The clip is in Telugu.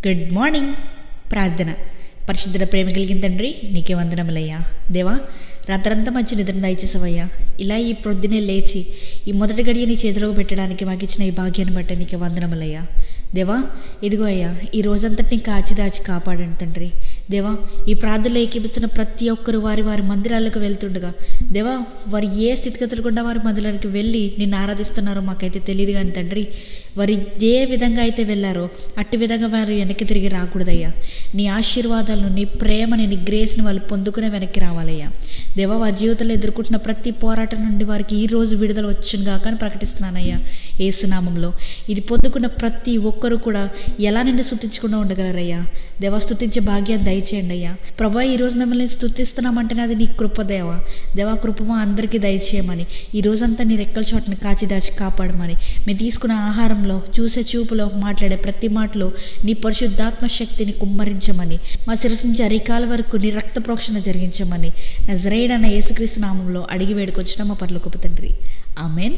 Good morning. ప్రార్థన. పరిశుద్ధుల ప్రేమ కలిగిన తండ్రి, నీకే వందనములయ్యా. దేవా, రాత్రంతా మంచి నిద్ర దయచేసావయ్యా. ఇలా ఈ ప్రొద్దునే లేచి ఈ మొదటి గడియ నీ చేతిలోకి పెట్టడానికి మాకు ఇచ్చిన ఈ భాగ్యాన్ని బట్టి నీకే వందనములయ్యా. దేవా, ఇదిగో అయ్యా, ఈ రోజంతటిని కాచి దాచి కాపాడండి తండ్రి. దేవా, ఈ ప్రార్థనలో ఏకీపిస్తున్న ప్రతి ఒక్కరు వారి వారి మందిరాలకు వెళ్తుండగా, దేవా, వారు ఏ స్థితిగతులు గుండా వారి మందిరానికి వెళ్ళి నిన్ను ఆరాధిస్తున్నారో మాకైతే తెలియదు కానీ తండ్రి, వారు ఏ విధంగా అయితే వెళ్ళారో అట్టి విధంగా వారు వెనక్కి తిరిగి రాకూడదయ్యా. నీ ఆశీర్వాదాలను, నీ ప్రేమని, నీ గ్రేస్ని వాళ్ళు పొందుకునే వెనక్కి రావాలయ్యా. దేవా, వారి జీవితంలో ఎదుర్కొంటున్న ప్రతి పోరాటం నుండి వారికి ఈ రోజు విడుదల వచ్చునుగా కానీ ప్రకటిస్తున్నానయ్యా యేసునామంలో. ఇది పొందుకున్న ప్రతి ఒక్కరు కూడా ఎలా నిన్ను స్తుతించకుండా ఉండగలరయ్యా. దేవా, స్తుతించే భాగ్యాన్ని దయచేయండి అయ్యా. ప్రభా, ఈరోజు మిమ్మల్ని స్తుతిస్తున్నామంటేనే అది నీ కృప దేవా. దేవా, కృపమా అందరికీ దయచేయమని, ఈ రోజంతా నీ రెక్కల చోటని కాచి దాచి కాపాడమని, మేము తీసుకున్న ఆహారంలో, చూసే చూపులో, మాట్లాడే ప్రతి మాటలో నీ పరిశుద్ధాత్మ శక్తిని కుమ్మరించమని, మా శిరస్సు నుంచి అరికాల వరకు నీ రక్త ప్రోక్షణ జరిగించమని నజరేయుడైన యేసుక్రీస్తు నామంలో అడిగి వేడుకొచ్చిన మా పరలోకపు తండ్రి. ఆమేన్.